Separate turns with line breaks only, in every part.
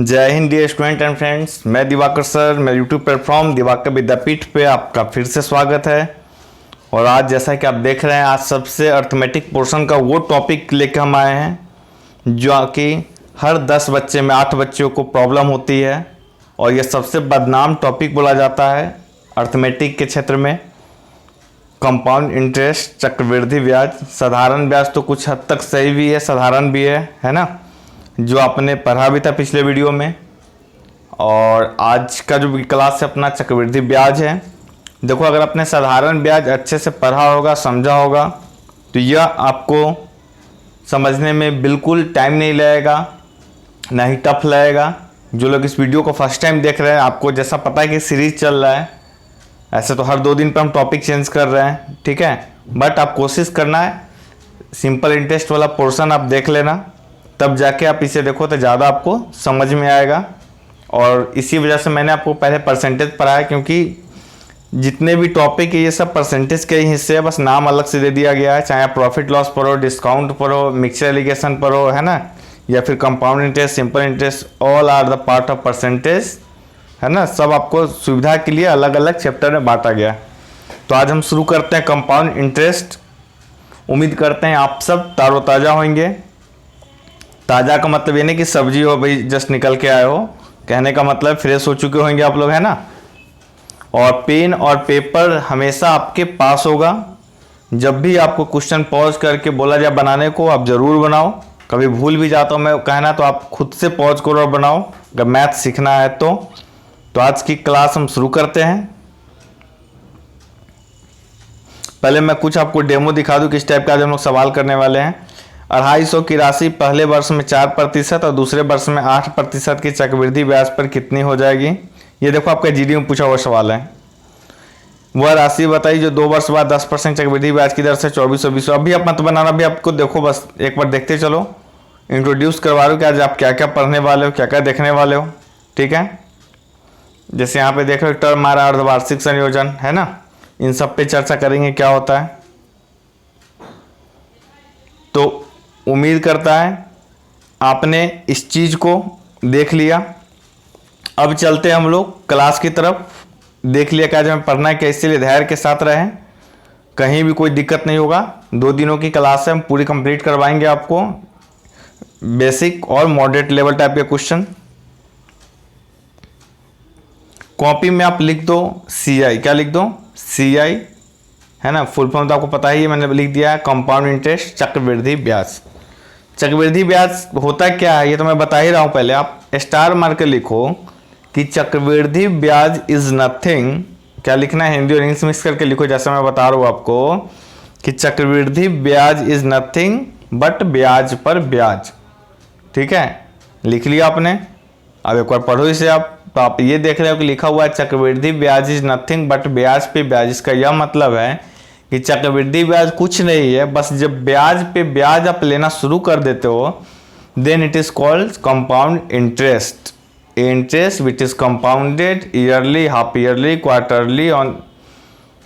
जय हिंद dear student and friends, मैं दिवाकर सर, मेरे यूट्यूब प्लेटफॉर्म दिवाकर विद्यापीठ पे आपका फिर से स्वागत है। और आज जैसा कि आप देख रहे हैं, आज सबसे अर्थमेटिक पोर्शन का वो टॉपिक लेकर हम आए हैं जो कि हर 10 बच्चे में 8 बच्चों को प्रॉब्लम होती है और यह सबसे बदनाम टॉपिक बोला जाता है अर्थमेटिक के क्षेत्र में। कंपाउंड इंटरेस्ट, चक्रवृद्धि ब्याज। साधारण ब्याज तो कुछ हद तक सही भी है, साधारण भी है ना, जो आपने पढ़ा भी था पिछले वीडियो में। और आज का जो क्लास है अपना चक्रवृद्धि ब्याज है। देखो, अगर आपने साधारण ब्याज अच्छे से पढ़ा होगा, समझा होगा, तो यह आपको समझने में बिल्कुल टाइम नहीं लगेगा, ना ही टफ लगेगा। जो लोग इस वीडियो को फर्स्ट टाइम देख रहे हैं, आपको जैसा पता है कि सीरीज चल रहा है, ऐसे तो हर 2 दिन पर हम टॉपिक चेंज कर रहे हैं, ठीक है। बट आप कोशिश करना है सिंपल इंटरेस्ट वाला पोर्शन आप देख लेना, तब जाके आप इसे देखो तो ज़्यादा आपको समझ में आएगा। और इसी वजह से मैंने आपको पहले परसेंटेज पढ़ाया, क्योंकि जितने भी टॉपिक है ये सब परसेंटेज के ही हिस्से है, बस नाम अलग से दे दिया गया है। चाहे आप प्रॉफिट लॉस पढ़ो, डिस्काउंट पढ़ो, मिक्सचर एलिगेशन पढ़ो, है ना, या फिर compound interest, simple interest, all are the part of percentage, है ना। सब आपको सुविधा के लिए अलग अलग चैप्टर में बांटा गया। तो आज हम शुरू करते हैं कंपाउंड इंटरेस्ट। उम्मीद करते हैं आप सब ताज़ा होंगे। ताज़ा का मतलब ये नहीं कि सब्जी हो भाई जस्ट निकल के आए हो, कहने का मतलब फ्रेश हो चुके होंगे आप लोग, है ना। और पेन और पेपर हमेशा आपके पास होगा। जब भी आपको क्वेश्चन पॉज करके बोला जाए बनाने को, आप ज़रूर बनाओ। कभी भूल भी जाता हूँ मैं कहना, तो आप खुद से पॉज करो और बनाओ अगर मैथ सीखना है तो आज की क्लास हम शुरू करते हैं। पहले मैं कुछ आपको डेमो दिखा दूं किस टाइप का आज हम लोग सवाल करने वाले हैं। 250 की राशि पहले वर्ष में 4% और दूसरे वर्ष में 8% की चक्रवृद्धि ब्याज पर कितनी हो जाएगी। ये देखो आपका जीडी में पूछा हुआ सवाल है। वह राशि बताइए जो 2 वर्ष बाद 10% चक्रवृद्धि ब्याज की दर से 2420। अभी आप मत बनाना, भी आपको देखो, बस एक बार देखते चलो। इंट्रोड्यूस करवा रहा हूँ कि आज आप क्या क्या पढ़ने वाले हो, क्या क्या देखने वाले हो, ठीक है। जैसे यहाँ पे देख रहे हो टर्म आ रहा है, अर्धवार्षिक संयोजन, है ना। इन सब पे चर्चा करेंगे क्या होता है। तो उम्मीद करता है आपने इस चीज़ को देख लिया। अब चलते हैं हम लोग क्लास की तरफ। देख लिया क्या हमें पढ़ना है क्या, इसलिए धैर्य के साथ रहें, कहीं भी कोई दिक्कत नहीं होगा। 2 दिनों की क्लास है, हम पूरी कंप्लीट करवाएंगे आपको बेसिक और मॉडरेट लेवल टाइप के क्वेश्चन। कॉपी में आप लिख दो CI। क्या लिख दो? CI, है ना। फुल फॉर्म तो आपको पता ही है, मैंने लिख दिया है कंपाउंड इंटरेस्ट, चक्रवृद्धि ब्याज। चक्रवृद्धि ब्याज होता क्या है ये तो मैं बता ही रहा हूँ। पहले आप स्टार मार के लिखो कि चक्रवृद्धि ब्याज इज नथिंग। क्या लिखना है? हिंदी और इंग्लिश मिक्स करके लिखो, जैसे मैं बता रहा हूँ आपको कि चक्रवृद्धि ब्याज इज नथिंग बट ब्याज पर ब्याज, ठीक है। लिख लिया आपने। अब एक बार पढ़ो इसे आप। तो आप ये देख रहे हो कि लिखा हुआ है चक्रवृद्धि ब्याज इज नथिंग बट ब्याज पे ब्याज। इसका यह मतलब है कि चक्रवृद्धि ब्याज कुछ नहीं है, बस जब ब्याज पे ब्याज आप लेना शुरू कर देते हो then it is called compound interest. Interest which is compounded yearly, half yearly, quarterly on,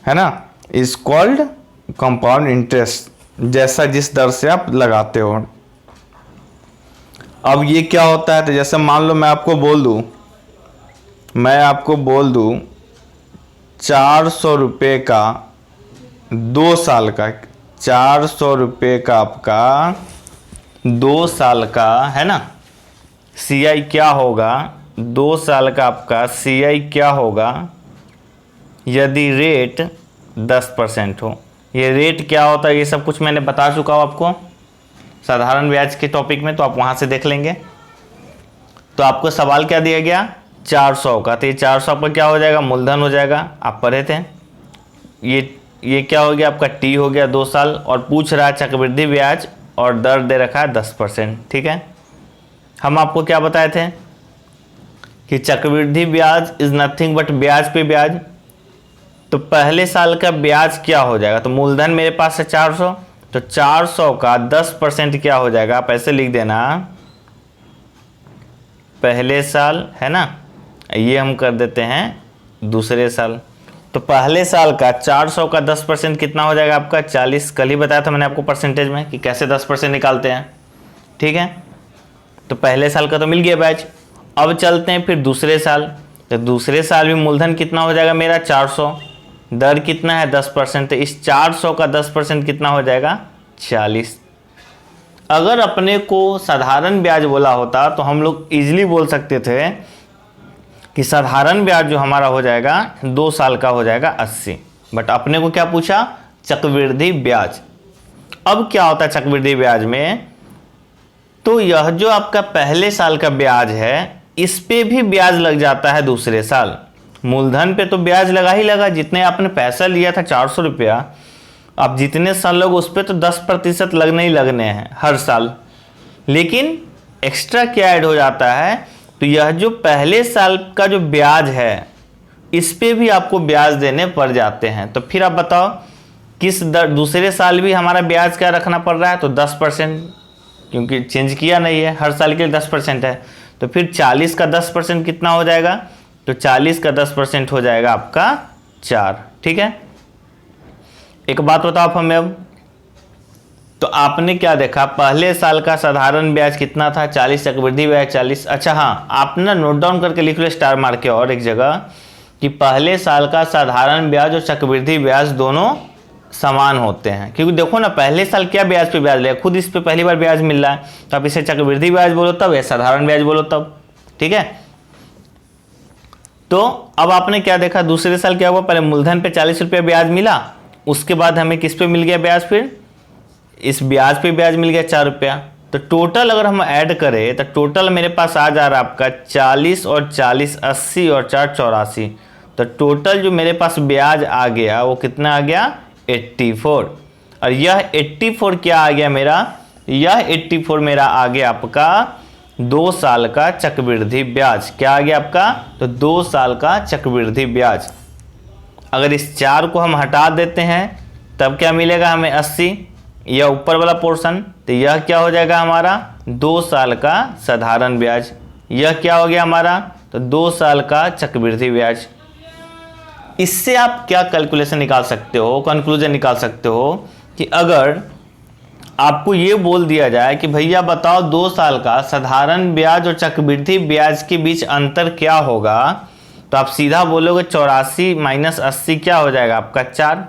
है ना, इज कॉल्ड कंपाउंड इंटरेस्ट, जैसा जिस दर से आप लगाते हो। अब ये क्या होता है, तो जैसे मान लो मैं आपको बोल दूं 400 रुपये का 2 साल का, 400 रुपये का आपका 2 साल का, है ना। CI क्या होगा? 2 साल का आपका CI क्या होगा यदि रेट 10% हो। ये रेट क्या होता है ये सब कुछ मैंने बता चुका हूँ आपको साधारण ब्याज के टॉपिक में, तो आप वहाँ से देख लेंगे। तो आपको सवाल क्या दिया गया? 400 का, तो ये 400 पर क्या हो जाएगा? मूलधन हो जाएगा, आप पढ़े थे। ये क्या हो गया आपका? T हो गया 2 साल, और पूछ रहा है चक्रवृद्धि ब्याज और दर दे रखा है 10%, ठीक है। हम आपको क्या बताए थे कि चक्रवृद्धि ब्याज इज नथिंग बट ब्याज पे ब्याज। तो पहले साल का ब्याज क्या हो जाएगा? तो मूलधन मेरे पास है 400, तो 400 का 10% क्या हो जाएगा? आप ऐसे लिख देना पहले साल, है ना। ये हम कर देते हैं दूसरे साल। तो पहले साल का 400 का 10% कितना हो जाएगा आपका? 40। कल ही बताया था मैंने आपको परसेंटेज में कि कैसे 10% निकालते हैं, ठीक है। तो पहले साल का तो मिल गया ब्याज, अब चलते हैं फिर दूसरे साल। तो दूसरे साल भी मूलधन कितना हो जाएगा मेरा 400, दर कितना है 10%, तो इस 400 का 10% कितना हो जाएगा 40। अगर अपने को साधारण ब्याज बोला होता तो हम लोग इजीली बोल सकते थे कि साधारण ब्याज जो हमारा हो जाएगा 2 साल का हो जाएगा 80, बट अपने को क्या पूछा चक्रवृद्धि ब्याज। अब क्या होता है चक्रवृद्धि ब्याज में, तो यह जो आपका पहले साल का ब्याज है इस पे भी ब्याज लग जाता है दूसरे साल। मूलधन पे तो ब्याज लगा ही लगा, जितने आपने पैसा लिया था 400 रुपया, अब जितने साल लोग उस पर तो 10% लगने ही लगने हैं हर साल। लेकिन एक्स्ट्रा क्या ऐड हो जाता है, तो यह जो पहले साल का जो ब्याज है इस पे भी आपको ब्याज देने पड़ जाते हैं। तो फिर आप बताओ किस दर, दूसरे साल भी हमारा ब्याज क्या रखना पड़ रहा है, तो 10%, क्योंकि चेंज किया नहीं है, हर साल के लिए 10% है। तो फिर 40 का 10% कितना हो जाएगा, तो 40 का 10% हो जाएगा आपका 4। ठीक है, एक बात बताओ आप हमें अब, तो आपने क्या देखा पहले साल का साधारण ब्याज कितना था 40, चक्रवृद्धि ब्याज 40। अच्छा हाँ, आप ना नोट डाउन करके लिख लो स्टार मार के और एक जगह कि पहले साल का साधारण ब्याज और चक्रवृद्धि ब्याज दोनों समान होते हैं। क्योंकि देखो ना पहले साल क्या ब्याज पे ब्याज लिया, खुद इस पे पहली बार ब्याज मिल रहा है, तो आप इसे चक्रवृद्धि ब्याज बोलो तब, या साधारण ब्याज बोलो तब। ठीक है, तो अब आपने क्या देखा दूसरे साल क्या हुआ, पहले मूलधन पे 40 रुपये ब्याज मिला, उसके बाद हमें किस पे मिल गया ब्याज, फिर इस ब्याज पे ब्याज मिल गया 4 रुपया। तो टोटल अगर हम ऐड करें तो टोटल मेरे पास आ जा रहा है आपका 40 और 40 80 और 4 84। तो टोटल जो मेरे पास ब्याज आ गया वो कितना आ गया 84। और यह 84 क्या आ गया मेरा, यह 84 मेरा आ गया आपका 2 साल का चक्रवृद्धि ब्याज। क्या आ गया आपका, तो 2 साल का चक्रवृद्धि ब्याज। अगर इस 4 को हम हटा देते हैं तब क्या मिलेगा हमें 80, यह ऊपर वाला पोर्शन, तो यह क्या हो जाएगा हमारा 2 साल का साधारण ब्याज। यह क्या हो गया हमारा, तो 2 साल का चक्रवृद्धि ब्याज। इससे आप क्या कैलकुलेशन निकाल सकते हो, कंक्लूजन निकाल सकते हो कि अगर आपको ये बोल दिया जाए कि भैया बताओ 2 साल का साधारण ब्याज और चक्रवृद्धि ब्याज के बीच अंतर क्या होगा, तो आप सीधा बोलोगे 84 माइनस 80 क्या हो जाएगा आपका 4।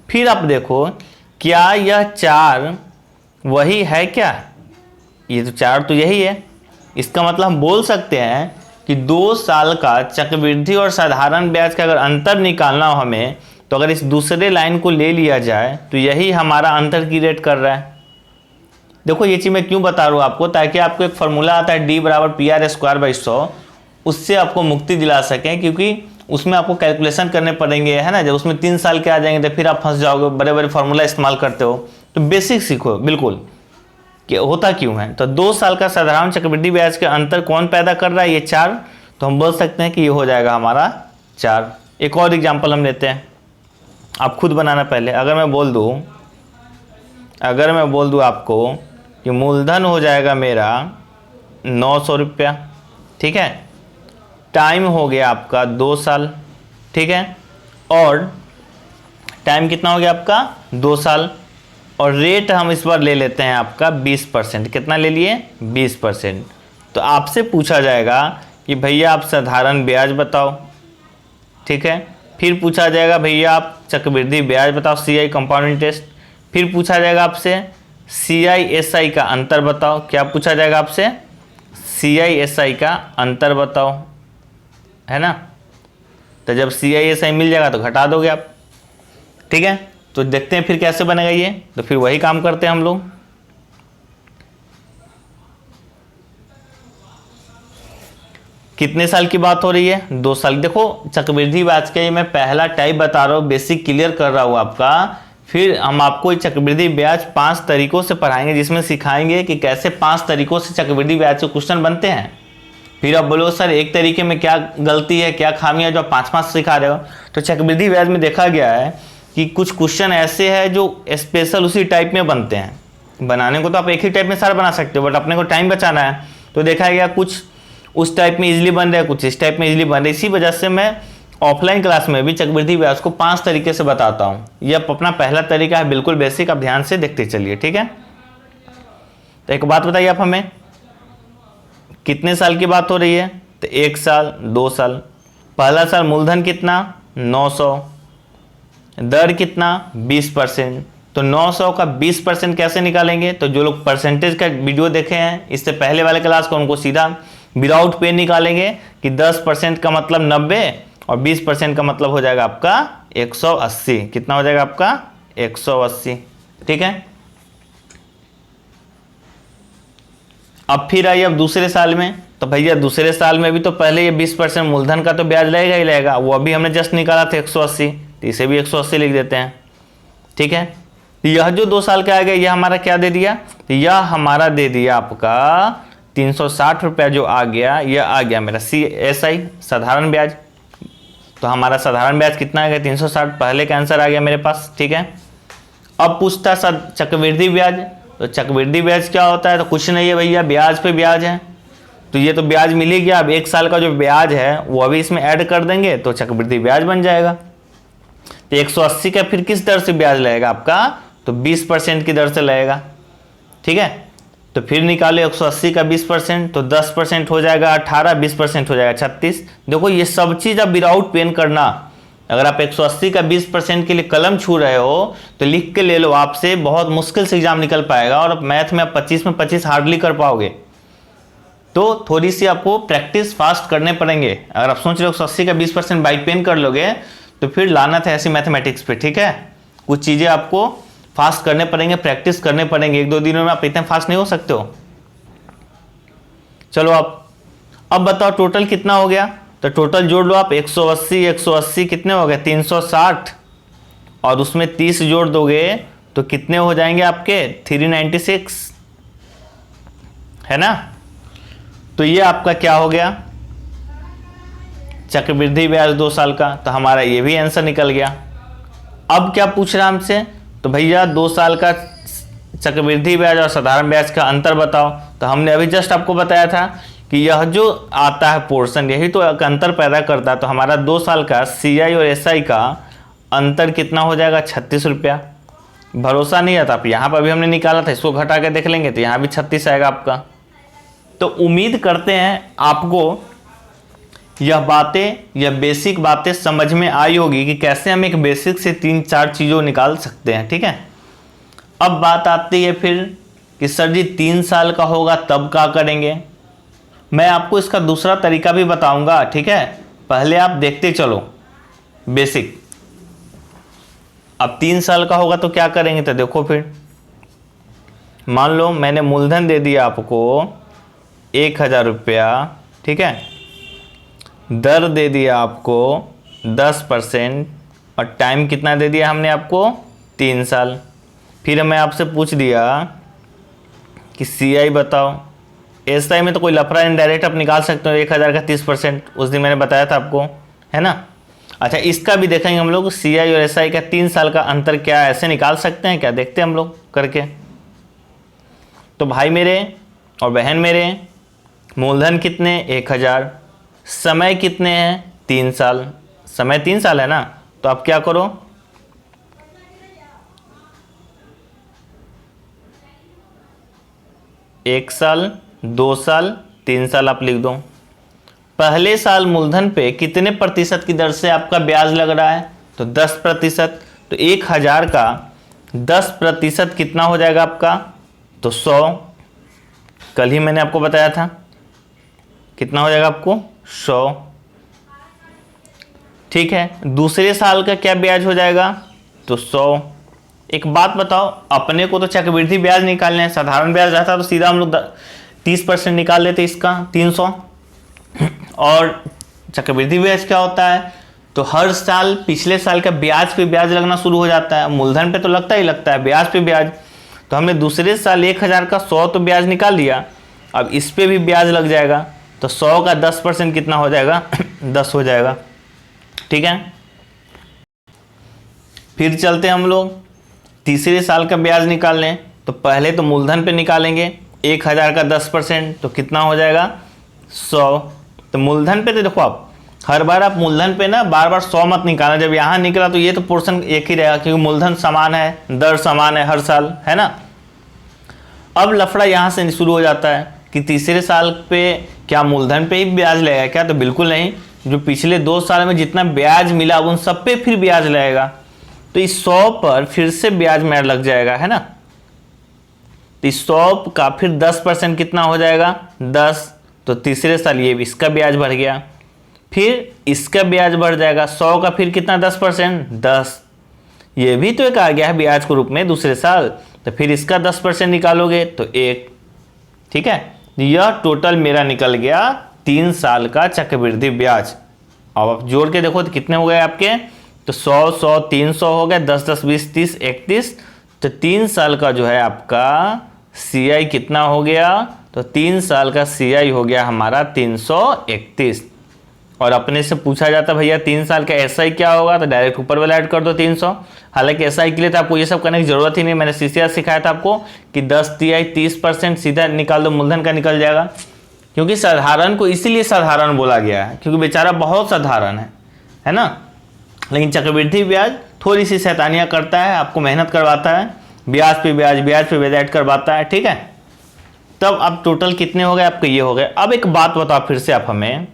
फिर आप देखो क्या यह 4 वही है क्या, ये तो 4 तो यही है। इसका मतलब हम बोल सकते हैं कि 2 साल का चक्रवृद्धि और साधारण ब्याज का अगर अंतर निकालना हो हमें, तो अगर इस दूसरे लाइन को ले लिया जाए तो यही हमारा अंतर की रेट कर रहा है। देखो ये चीज़ मैं क्यों बता रहा हूँ आपको, ताकि आपको एक फॉर्मूला आता है D बराबर PR²/100, उससे आपको मुक्ति दिला सकें, क्योंकि उसमें आपको कैलकुलेशन करने पड़ेंगे, है ना। जब उसमें 3 साल के आ जाएंगे तो फिर आप फंस जाओगे, बड़े बड़े फार्मूला इस्तेमाल करते हो। तो बेसिक सीखो बिल्कुल कि होता क्यों है। तो 2 साल का साधारण चक्रवृद्धि ब्याज के अंतर कौन पैदा कर रहा है, ये 4। तो हम बोल सकते हैं कि ये हो जाएगा हमारा 4। एक और एग्जाम्पल हम लेते हैं, आप खुद बनाना पहले। अगर मैं बोल दूँ आपको कि मूलधन हो जाएगा मेरा 900 रुपया, ठीक है, टाइम हो गया आपका 2 साल, ठीक है, और टाइम कितना हो गया आपका 2 साल, और रेट हम इस बार ले लेते हैं आपका 20%। कितना ले लिए 20%। तो आपसे पूछा जाएगा कि भैया आप साधारण ब्याज बताओ, ठीक है, फिर पूछा जाएगा भैया आप चक्रवृद्धि ब्याज बताओ, CI कंपाउंड इंटरेस्ट, फिर पूछा जाएगा आपसे CI SI का अंतर बताओ। क्या पूछा जाएगा आपसे, CI SI का अंतर बताओ, है ना। तो जब CI SI मिल जाएगा तो घटा दोगे आप, ठीक है। तो देखते हैं फिर कैसे बनेगा ये, तो फिर वही काम करते हैं हम लोग। कितने साल की बात हो रही है, 2 साल। देखो चक्रवृद्धि ब्याज का ये मैं पहला टाइप बता रहा हूँ, बेसिक क्लियर कर रहा हूँ आपका। फिर हम आपको चक्रवृद्धि ब्याज 5 तरीकों से पढ़ाएंगे, जिसमें सिखाएंगे कि कैसे 5 तरीकों से चक्रवृद्धि ब्याज के क्वेश्चन बनते हैं। फिर आप बोलो सर एक तरीके में क्या गलती है, क्या खामी है जो आप 5-5 सिखा रहे हो। तो चक्रवृद्धि ब्याज में देखा गया है कि कुछ क्वेश्चन ऐसे हैं जो स्पेशल उसी टाइप में बनते हैं। बनाने को तो आप एक ही टाइप में सारा बना सकते हो, बट अपने को टाइम बचाना है। तो देखा गया कुछ उस टाइप में इजीली बन रहा है, कुछ इस टाइप में इजीली बन रहा है। इसी वजह से मैं ऑफलाइन क्लास में भी चक्रवृद्धि ब्याज को 5 तरीके से बताता हूँ। यह अपना पहला तरीका है, बिल्कुल बेसिक, आप ध्यान से देखते चलिए, ठीक है। तो एक बात बताइए आप हमें कितने साल की बात हो रही है, तो 1 साल 2 साल। पहला साल मूलधन कितना 900, दर कितना 20%। तो 900 का 20% कैसे निकालेंगे, तो जो लोग परसेंटेज का वीडियो देखे हैं इससे पहले वाले क्लास को, उनको सीधा विदाउट पेन निकालेंगे कि 10% का मतलब 90 और 20% का मतलब हो जाएगा आपका 180। कितना हो जाएगा आपका 180। ठीक है। अब फिर आइए अब दूसरे साल में, तो भैया दूसरे साल में भी तो पहले ये 20% मूलधन का तो ब्याज लगेगा ही लगेगा, वो अभी हमने जस्ट निकाला था 180, तो इसे भी 180 लिख देते हैं। ठीक है। यह जो 2 साल का आ गया यह हमारा क्या दे दिया, यह हमारा दे दिया आपका 360 रुपया जो आ गया, यह आ गया मेरा CSI साधारण ब्याज। तो हमारा साधारण ब्याज कितना आ गया 360, पहले का आंसर आ गया मेरे पास। ठीक है। अब पूछता चक्रवृद्धि ब्याज, तो चक्रवृद्धि ब्याज क्या होता है, तो कुछ नहीं है भैया, ब्याज पे ब्याज है। तो ये तो ब्याज मिल ही गया, अब 1 साल का जो ब्याज है वो अभी इसमें ऐड कर देंगे तो चक्रवृद्धि ब्याज बन जाएगा। तो 180 का फिर किस दर से ब्याज लगेगा आपका, तो 20% की दर से लगेगा। ठीक है। तो फिर निकाले 180 का 20%, तो 10% हो जाएगा 18, 20% हो जाएगा 36। देखो ये सब चीज़ आप विदाउट पेन करना, अगर आप 180 का 20% के लिए कलम छू रहे हो तो लिख के ले लो, आपसे बहुत मुश्किल से एग्जाम निकल पाएगा और मैथ में आप 25 में 25 हार्डली कर पाओगे। तो थोड़ी सी आपको प्रैक्टिस फास्ट करने पड़ेंगे। अगर आप सोच रहे हो 180 का 20% बाई पेन कर लोगे तो फिर लानत है ऐसी मैथमेटिक्स पे। ठीक है। कुछ चीज़ें आपको फास्ट करने पड़ेंगे, प्रैक्टिस करने पड़ेंगे, 1-2 दिनों में आप इतने फास्ट नहीं हो सकते हो। चलो अब बताओ टोटल कितना हो गया, तो टोटल जोड़ लो आप 180 180 कितने हो गए 360, और उसमें 30 जोड़ दोगे तो कितने हो जाएंगे आपके 396, है ना। तो ये आपका क्या हो गया चक्रवृद्धि ब्याज 2 साल का, तो हमारा ये भी आंसर निकल गया। अब क्या पूछ रहा हमसे, तो भैया 2 साल का चक्रवृद्धि ब्याज और साधारण ब्याज का अंतर बताओ। तो हमने अभी जस्ट आपको बताया था कि यह जो आता है पोर्शन यही तो अंतर पैदा करता है। तो हमारा 2 साल का CI और SI का अंतर कितना हो जाएगा 36 रुपया। भरोसा नहीं आता, आप यहाँ पर भी हमने निकाला था, इसको घटा के देख लेंगे तो यहाँ भी 36 आएगा आपका। तो उम्मीद करते हैं आपको यह बातें, यह बेसिक बातें समझ में आई होगी कि कैसे हम एक बेसिक से 3-4 चीज़ों निकाल सकते हैं। ठीक है। अब बात आती है फिर कि सर जी 3 साल का होगा तब क्या करेंगे। मैं आपको इसका दूसरा तरीका भी बताऊंगा। ठीक है। पहले आप देखते चलो बेसिक। अब 3 साल का होगा तो क्या करेंगे, तो देखो फिर मान लो मैंने मूलधन दे दिया आपको 1000 रुपया। ठीक है। दर दे दिया आपको 10% और टाइम कितना दे दिया हमने आपको 3 साल। फिर मैं आपसे पूछ दिया कि CI बताओ। SI में तो कोई लफड़ा इनडायरेक्ट आप निकाल सकते हो, 1000 का 30%, उस दिन मैंने बताया था आपको, है ना। अच्छा इसका भी देखेंगे हम लोग, CI और SI का 3 साल का अंतर क्या है, ऐसे निकाल सकते हैं क्या, देखते हैं हम लोग करके। तो भाई मेरे और बहन मेरे, मूलधन कितने 1000, समय कितने हैं 3 साल, समय 3 साल है ना। तो आप क्या करो, एक साल 2 साल 3 साल आप लिख दो। पहले साल मूलधन पे कितने प्रतिशत की दर से आपका ब्याज लग रहा है, तो 10%। तो 1000 का 10% कितना हो जाएगा आपका, तो 100। कल ही मैंने आपको बताया था कितना हो जाएगा आपको 100। ठीक है। दूसरे साल का क्या ब्याज हो जाएगा, तो 100। एक बात बताओ, अपने को तो चक्रवृद्धि ब्याज निकालना है, साधारण ब्याज रहता तो सीधा हम लोग 30% निकाल लेते इसका 300। और चक्रवृद्धि ब्याज क्या होता है, तो हर साल पिछले साल का ब्याज पे ब्याज लगना शुरू हो जाता है। मूलधन पे तो लगता ही लगता है, ब्याज पे ब्याज। तो हमने दूसरे साल 1000 का 100 तो ब्याज निकाल लिया, अब इस पे भी ब्याज लग जाएगा। तो 100 का 10% कितना हो जाएगा 10 हो जाएगा। ठीक है। फिर चलते हम लोग तीसरे साल का ब्याज निकालने। तो पहले तो मूलधन पे निकालेंगे 1000 का 10%, तो कितना हो जाएगा 100। तो मूलधन पे तो देखो आप हर बार आप मूलधन पे ना बार बार 100 मत निकालना, जब यहाँ निकला तो ये तो पोर्शन एक ही रहेगा क्योंकि मूलधन समान है, दर समान है हर साल, है ना। अब लफड़ा यहाँ से शुरू हो जाता है कि तीसरे साल पे क्या मूलधन पे ही ब्याज लगेगा क्या, तो बिल्कुल नहीं। जो पिछले 2 साल में जितना ब्याज मिला उन सब पे फिर ब्याज लगेगा। तो इस 100 पर फिर से ब्याज मेरा लग जाएगा, है ना। तो इस 100 का फिर 10% कितना हो जाएगा, 10। तो तीसरे साल ये इसका ब्याज बढ़ गया, फिर इसका ब्याज बढ़ जाएगा। 100 का फिर कितना 10%, 10। ये भी तो एक आ गया है ब्याज के रूप में दूसरे साल। तो फिर इसका 10% निकालोगे तो 1। ठीक है, यह टोटल मेरा निकल गया 3 साल का चक्रवृद्धि ब्याज। अब आप जोड़ के देखो तो कितने हो गए आपके, तो 100 100 300 हो गए, 10 10 20 30 31। तो 3 साल का जो है आपका CI कितना हो गया, तो 3 साल का CI हो गया हमारा 331। और अपने से पूछा जाता भैया 3 साल का SI क्या होगा, तो डायरेक्ट ऊपर वाला ऐड कर दो 300। हालांकि SI के लिए तो आपको ये सब करने की जरूरत ही नहीं, मैंने CCR सिखाया था आपको कि 10 तिहाई 30% सीधा निकाल दो, मूलधन का निकल जाएगा। क्योंकि साधारण को इसीलिए साधारण बोला गया है क्योंकि बेचारा बहुत साधारण है ना। लेकिन चक्रवृद्धि ब्याज थोड़ी सी शैतानियाँ करता है, आपको मेहनत करवाता है, ब्याज पे ब्याज ऐड करवाता है। ठीक है, तब अब टोटल कितने हो गए आपके, ये हो गए। अब एक बात बताओ फिर से आप हमें,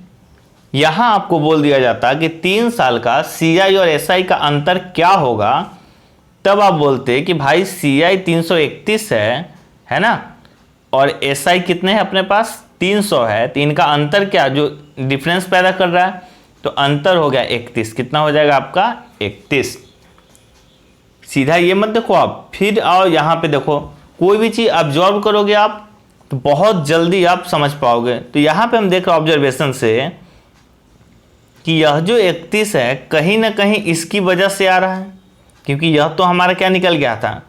यहां आपको बोल दिया जाता कि 3 साल का CI और SI का अंतर क्या होगा, तब आप बोलते कि भाई CI 331 है ना, और SI कितने हैं अपने पास 300 है, तो इनका अंतर क्या जो डिफरेंस पैदा कर रहा है, तो अंतर हो गया 31। कितना हो जाएगा आपका 31। सीधा ये मत देखो आप, फिर आओ यहाँ पे देखो, कोई भी चीज ऑब्जर्व करोगे आप तो बहुत जल्दी आप समझ पाओगे। तो यहाँ पे हम देख रहे हैं ऑब्जर्वेशन से कि यह जो 31 है कहीं ना कहीं इसकी वजह से आ रहा है, क्योंकि यह तो हमारा क्या निकल गया था,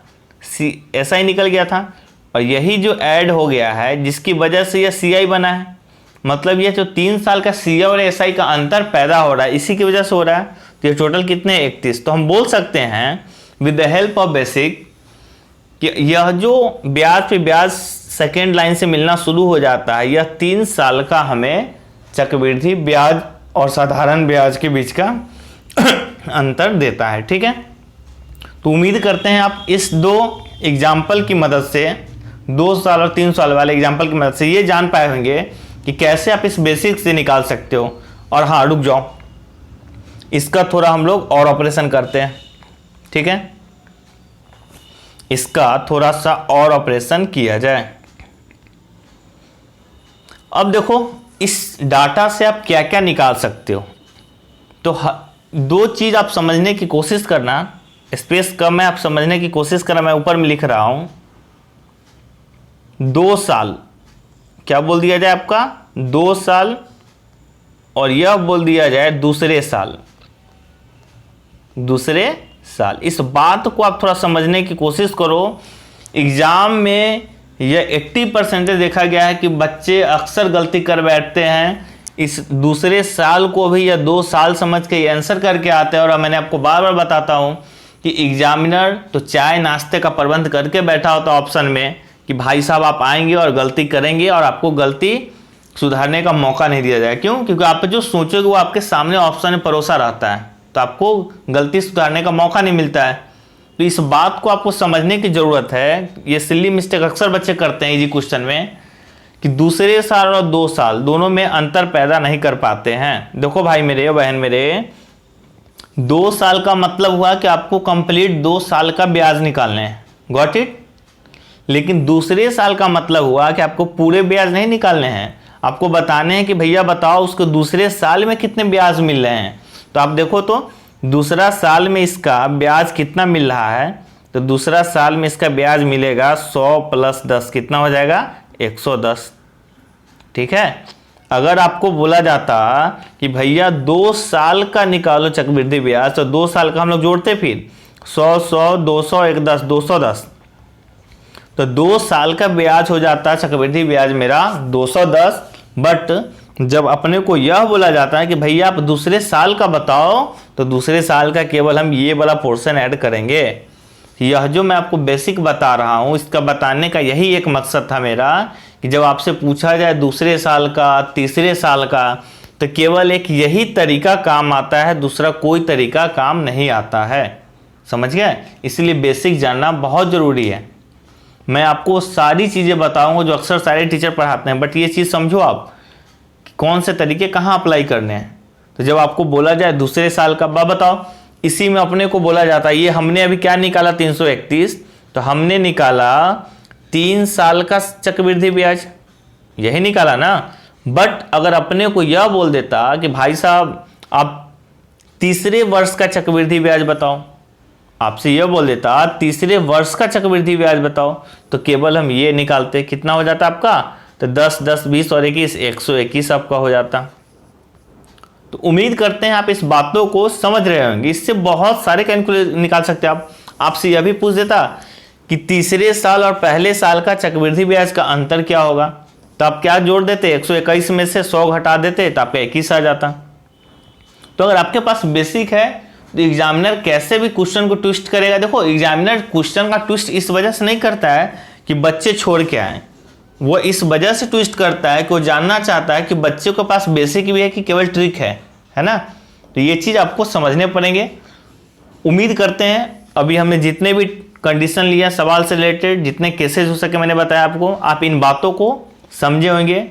SI निकल गया था, और यही जो ऐड हो गया है जिसकी वजह से यह CI बना है। मतलब यह जो 3 साल का CI और SI का अंतर पैदा हो रहा है इसी की वजह से हो रहा है। तो ये टोटल कितने 31। तो हम बोल सकते हैं with the help of basic कि यह जो ब्याज पे ब्याज सेकेंड लाइन से मिलना शुरू हो जाता है, यह 3 साल का हमें चक्रवृद्धि ब्याज और साधारण ब्याज के बीच का अंतर देता है। ठीक है, तो उम्मीद करते हैं आप इस 2 एग्जाम्पल की मदद से, 2 साल और 3 साल वाले एग्जाम्पल की मदद से ये जान पाए होंगे कि कैसे आप इस बेसिक से निकाल सकते हो। और हाँ रुक जाओ, इसका थोड़ा हम लोग और ऑपरेशन करते हैं। ठीक है, इसका थोड़ा सा और ऑपरेशन किया जाए। अब देखो इस डाटा से आप क्या क्या निकाल सकते हो। तो 2 चीज आप समझने की कोशिश करना, स्पेस कम है, आप समझने की कोशिश करना। मैं ऊपर में लिख रहा हूं 2 साल, क्या बोल दिया जाए आपका 2 साल, और यह बोल दिया जाए दूसरे साल। इस बात को आप थोड़ा समझने की कोशिश करो। एग्जाम में यह 80% देखा गया है कि बच्चे अक्सर गलती कर बैठते हैं, इस दूसरे साल को भी या 2 साल समझ के आंसर करके आते हैं। और मैंने आपको बार बार बताता हूं कि एग्जामिनर तो चाय नाश्ते का प्रबंध करके बैठा होता ऑप्शन में कि भाई साहब आप आएंगे और गलती करेंगे और आपको गलती सुधारने का मौका नहीं दिया जाएगा। क्यों? क्योंकि आप जो सोचोगे वो आपके सामने ऑप्शन में परोसा रहता है, तो आपको गलती सुधारने का मौका नहीं मिलता है। तो इस बात को आपको समझने की ज़रूरत है। ये सिली मिस्टेक अक्सर बच्चे करते हैं इजी क्वेश्चन में कि दूसरे साल और 2 साल दोनों में अंतर पैदा नहीं कर पाते हैं। देखो भाई मेरे, बहन मेरे, 2 साल का मतलब हुआ कि आपको कंप्लीट 2 साल का ब्याज निकालने हैं, गॉट इट। लेकिन दूसरे साल का मतलब हुआ कि आपको पूरे ब्याज नहीं निकालने हैं, आपको बताने हैं कि भैया बताओ उसको दूसरे साल में कितने ब्याज मिल रहे हैं। तो आप देखो तो दूसरा साल में इसका ब्याज कितना मिल रहा है, तो दूसरा साल में इसका ब्याज मिलेगा 100 + 10 कितना हो जाएगा 110। ठीक है, अगर आपको बोला जाता कि भैया 2 साल का निकालो चक्रवृद्धि ब्याज, तो 2 साल का हम लोग जोड़ते फिर 100 100 200 1 10 210, तो 2 साल का ब्याज हो जाता है चक्रवृद्धि ब्याज मेरा 210। बट जब अपने को यह बोला जाता है कि भैया आप दूसरे साल का बताओ, तो दूसरे साल का केवल हम ये वाला पोर्शन ऐड करेंगे। यह जो मैं आपको बेसिक बता रहा हूँ, इसका बताने का यही एक मकसद था मेरा कि जब आपसे पूछा जाए दूसरे साल का, तीसरे साल का, तो केवल एक यही तरीका काम आता है, दूसरा कोई तरीका काम नहीं आता है। समझ गए? इसलिए बेसिक जानना बहुत ज़रूरी है। मैं आपको सारी चीज़ें बताऊंगा जो अक्सर सारे टीचर पढ़ाते हैं, बट ये चीज़ समझो आप कि कौन से तरीके कहाँ अप्लाई करने हैं। तो जब आपको बोला जाए दूसरे साल का बताओ, इसी में अपने को बोला जाता है, ये हमने अभी क्या निकाला 331, तो हमने निकाला 3 साल का चक्रवृद्धि ब्याज, यही निकाला ना। बट अगर अपने को यह बोल देता कि भाई साहब आप तीसरे वर्ष का चक्रवृद्धि ब्याज बताओ, आपसे यह बोल देता तीसरे वर्ष का चक्रवृद्धि ब्याज बताओ, तो केवल हम ये निकालते, कितना हो जाता आपका, तो 10 10 20 और 21 121 आपका हो जाता। तो उम्मीद करते हैं आप इस बातों को समझ रहे होंगे। इससे बहुत सारे कैलकुलेशन निकाल सकते हैं आप। आपसे यह भी पूछ देता कि तीसरे साल और पहले साल का चक्रवृद्धि ब्याज का अंतर क्या होगा, तो आप क्या जोड़ देते, 121 में से 100 घटा देते तो आपका 21 आ जाता। तो अगर आपके पास बेसिक है तो एग्जामिनर कैसे भी क्वेश्चन को ट्विस्ट करेगा। देखो एग्जामिनर क्वेश्चन का ट्विस्ट इस वजह से नहीं करता है कि बच्चे छोड़ के आए, वो इस वजह से ट्विस्ट करता है कि वो जानना चाहता है कि बच्चे के पास बेसिक भी है कि केवल ट्रिक है ना। तो ये चीज़ आपको समझने पड़ेंगे। उम्मीद करते हैं अभी हमने जितने भी कंडीशन लिया सवाल से रिलेटेड, जितने केसेस हो सके मैंने बताया आपको, आप इन बातों को समझे होंगे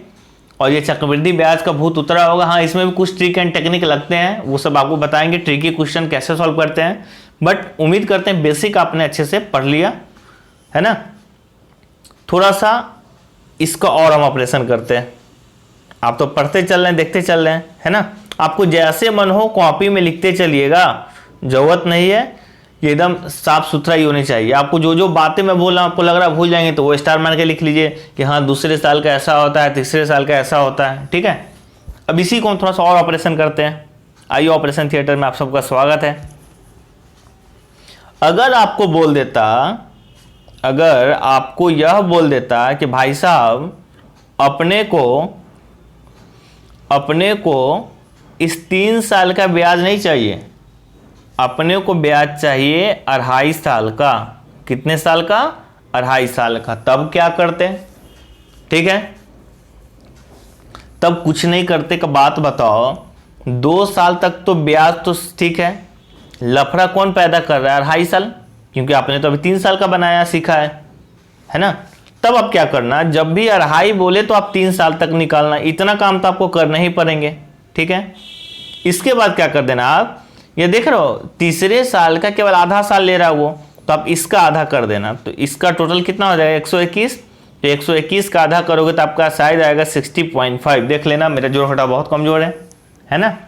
और ये चक्रवृद्धि ब्याज का भूत उतरा होगा। हाँ, इसमें भी कुछ ट्रिक एंड टेक्निक लगते हैं, वो सब आपको बताएंगे, ट्रिकी क्वेश्चन कैसे सॉल्व करते हैं। बट उम्मीद करते हैं बेसिक आपने अच्छे से पढ़ लिया है ना। थोड़ा सा इसका और हम ऑपरेशन करते हैं। आप तो पढ़ते चल रहे हैं, देखते चल रहे हैं, है ना। आपको जैसे मन हो कॉपी में लिखते चलिएगा, जरूरत नहीं है कि एकदम साफ सुथरा ही होनी चाहिए। आपको जो जो बातें मैं बोल रहा हूँ आपको लग रहा है भूल जाएंगे तो वो स्टार मार के लिख लीजिए कि हाँ दूसरे साल का ऐसा होता है, तीसरे साल का ऐसा होता है, ठीक है। अब इसी को हम थोड़ा सा और ऑपरेशन करते हैं। आइए ऑपरेशन थिएटर में आप सबका स्वागत है। अगर आपको बोल देता, अगर आपको यह बोल देता कि भाई साहब अपने को इस 3 साल का ब्याज नहीं चाहिए, अपने को ब्याज चाहिए 2.5 साल का। कितने साल का, 2.5 साल का। तब क्या करते, ठीक है, तब कुछ नहीं करते का बात बताओ। 2 साल तक तो ब्याज तो ठीक है, लफड़ा कौन पैदा कर रहा है, 2.5 साल, क्योंकि आपने तो अभी 3 साल का बनाया सीखा है ना। तब आप क्या करना, जब भी 2.5 बोले तो आप 3 साल तक निकालना, इतना काम तो आपको करना ही पड़ेंगे, ठीक है। इसके बाद क्या कर देना आप, ये देख रहे हो तीसरे साल का केवल आधा साल ले रहा है वो, तो आप इसका आधा कर देना। तो इसका टोटल कितना हो जाएगा 121, तो 121 का आधा करोगे तो आपका साइज आएगा 60.5। देख लेना मेरा जोड़ घटा बहुत कमजोर है ना।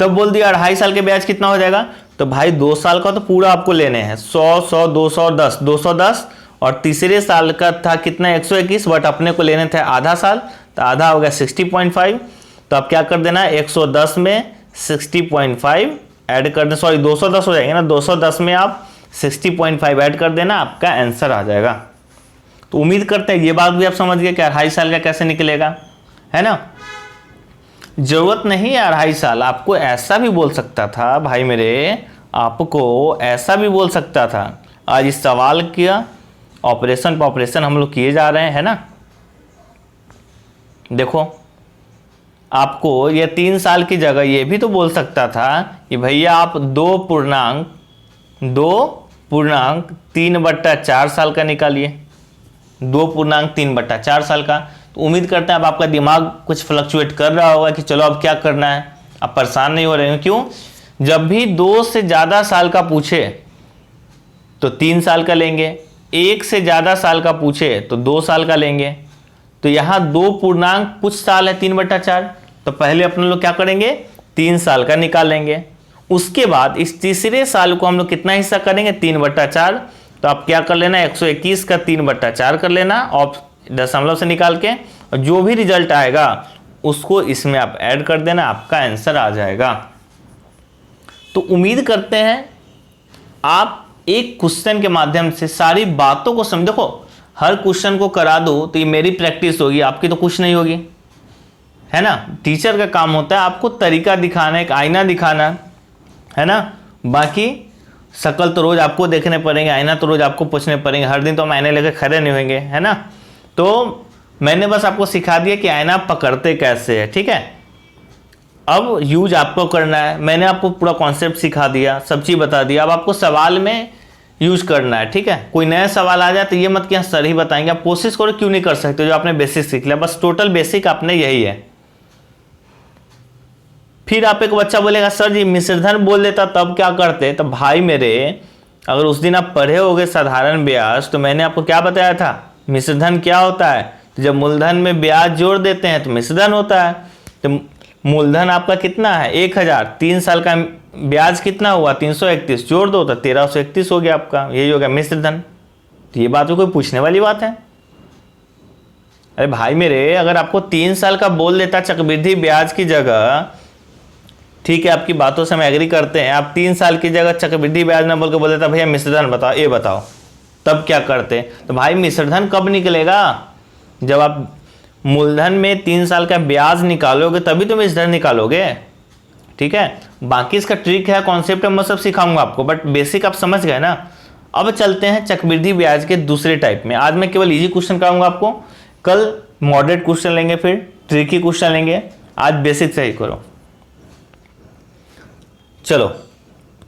तब बोल दिया 2.5 साल के ब्याज कितना हो जाएगा, तो भाई 2 साल का तो पूरा आपको लेने हैं, 100 210 210, और तीसरे साल का था कितना 121, बट अपने को लेने थे आधा साल, तो आधा हो गया 60.5। तो आप क्या कर देना 110 में 60.5 ऐड कर दें, सॉरी 210 हो जाएगा ना, 210 में आप 60.5 ऐड कर देना, आपका आंसर आ जाएगा। तो उम्मीद करते हैं ये बात भी आप समझ गए कि 2.5 साल का कैसे निकलेगा, है ना। जरूरत नहीं है 2.5 साल, आपको ऐसा भी बोल सकता था भाई मेरे, आपको ऐसा भी बोल सकता था। आज इस सवाल किया ऑपरेशन पर ऑपरेशन हम लोग किए जा रहे हैं, है ना। देखो आपको ये 3 साल की जगह ये भी तो बोल सकता था कि भैया आप 2.3/4 साल का निकालिए, 2.3/4 साल का। तो उम्मीद करते हैं अब आपका दिमाग कुछ फ्लक्चुएट कर रहा होगा कि चलो अब क्या करना है, आप परेशान नहीं हो रहे हो। क्यों, जब भी 2 से ज़्यादा साल का पूछे तो 3 साल का लेंगे, 1 से ज़्यादा साल का पूछे तो 2 साल का लेंगे। तो यहाँ 2 पूर्णांक कुछ साल है 3/4, तो पहले अपने लोग क्या करेंगे 3 साल का निकालेंगे। उसके बाद इस तीसरे साल को हम लोग कितना हिस्सा करेंगे 3/4, तो आप क्या कर लेना 121 का 3/4 कर लेना और दशमलव से निकाल के, और जो भी रिजल्ट आएगा उसको इसमें आप ऐड कर देना, आपका आंसर आ जाएगा। तो उम्मीद करते हैं आप एक क्वेश्चन के माध्यम से सारी बातों को समझ। देखो हर क्वेश्चन को करा दो तो ये मेरी प्रैक्टिस होगी, आपकी तो कुछ नहीं होगी, है ना। टीचर का काम होता है आपको तरीका दिखाना, एक आईना दिखाना, है ना। बाकी शक्ल तो रोज आपको देखने पड़ेंगे, आईना तो रोज आपको पूछने पड़ेंगे, हर दिन तो हम आईने लेकर खड़े नहीं होंगे, है ना। तो मैंने बस आपको सिखा दिया कि आईना पकड़ते कैसे है, ठीक है। अब यूज आपको करना है, मैंने आपको पूरा कॉन्सेप्ट सिखा दिया, सब चीज़ बता दिया। अब आपको सवाल में यूज करना है, ठीक है। कोई नया सवाल आ जाए तो ये मत कि सर ही बताएंगे, आप कोशिश करो क्यों नहीं कर सकते जो आपने बेसिक सीख लिया, बस टोटल बेसिक आपने यही है। फिर आप एक बच्चा बोलेगा सर जी मिश्रधन बोल देता तब क्या करते, तो भाई मेरे अगर उस दिन आप पढ़े होगे साधारण ब्याज तो मैंने आपको क्या बताया था, मिश्रधन क्या होता है, तो जब मूलधन में ब्याज जोड़ देते हैं तो मिश्रधन होता है। तो मूलधन आपका कितना है 1000, 3 साल का ब्याज कितना हुआ 331, जोड़ दो तो 1331 हो गया आपका, यही हो गया मिश्रधन। तो ये बात तो कोई पूछने वाली बात है। अरे भाई मेरे अगर आपको 3 साल का बोल देता चक्रवृद्धि ब्याज की जगह, ठीक है आपकी बातों से हम एग्री करते हैं, आप 3 साल की जगह चक्रवृद्धि ब्याज ना बोल के बोल देता भैया मिश्रधन बताओ, ये बताओ, तब क्या करते। तो भाई मिश्रधन कब निकलेगा, जब आप मूलधन में 3 साल का ब्याज निकालोगे तभी तो मिश्रधन निकालोगे, ठीक है। बाकी इसका ट्रिक है, कॉन्सेप्ट है, मैं सब सिखाऊंगा आपको, बट बेसिक आप समझ गए ना। अब चलते हैं चक्रवृद्धि ब्याज के दूसरे टाइप में। आज मैं केवल इजी क्वेश्चन कराऊंगा आपको, कल मॉडरेट क्वेश्चन लेंगे, फिर ट्रिकी क्वेश्चन लेंगे, आज बेसिक से ही करो। चलो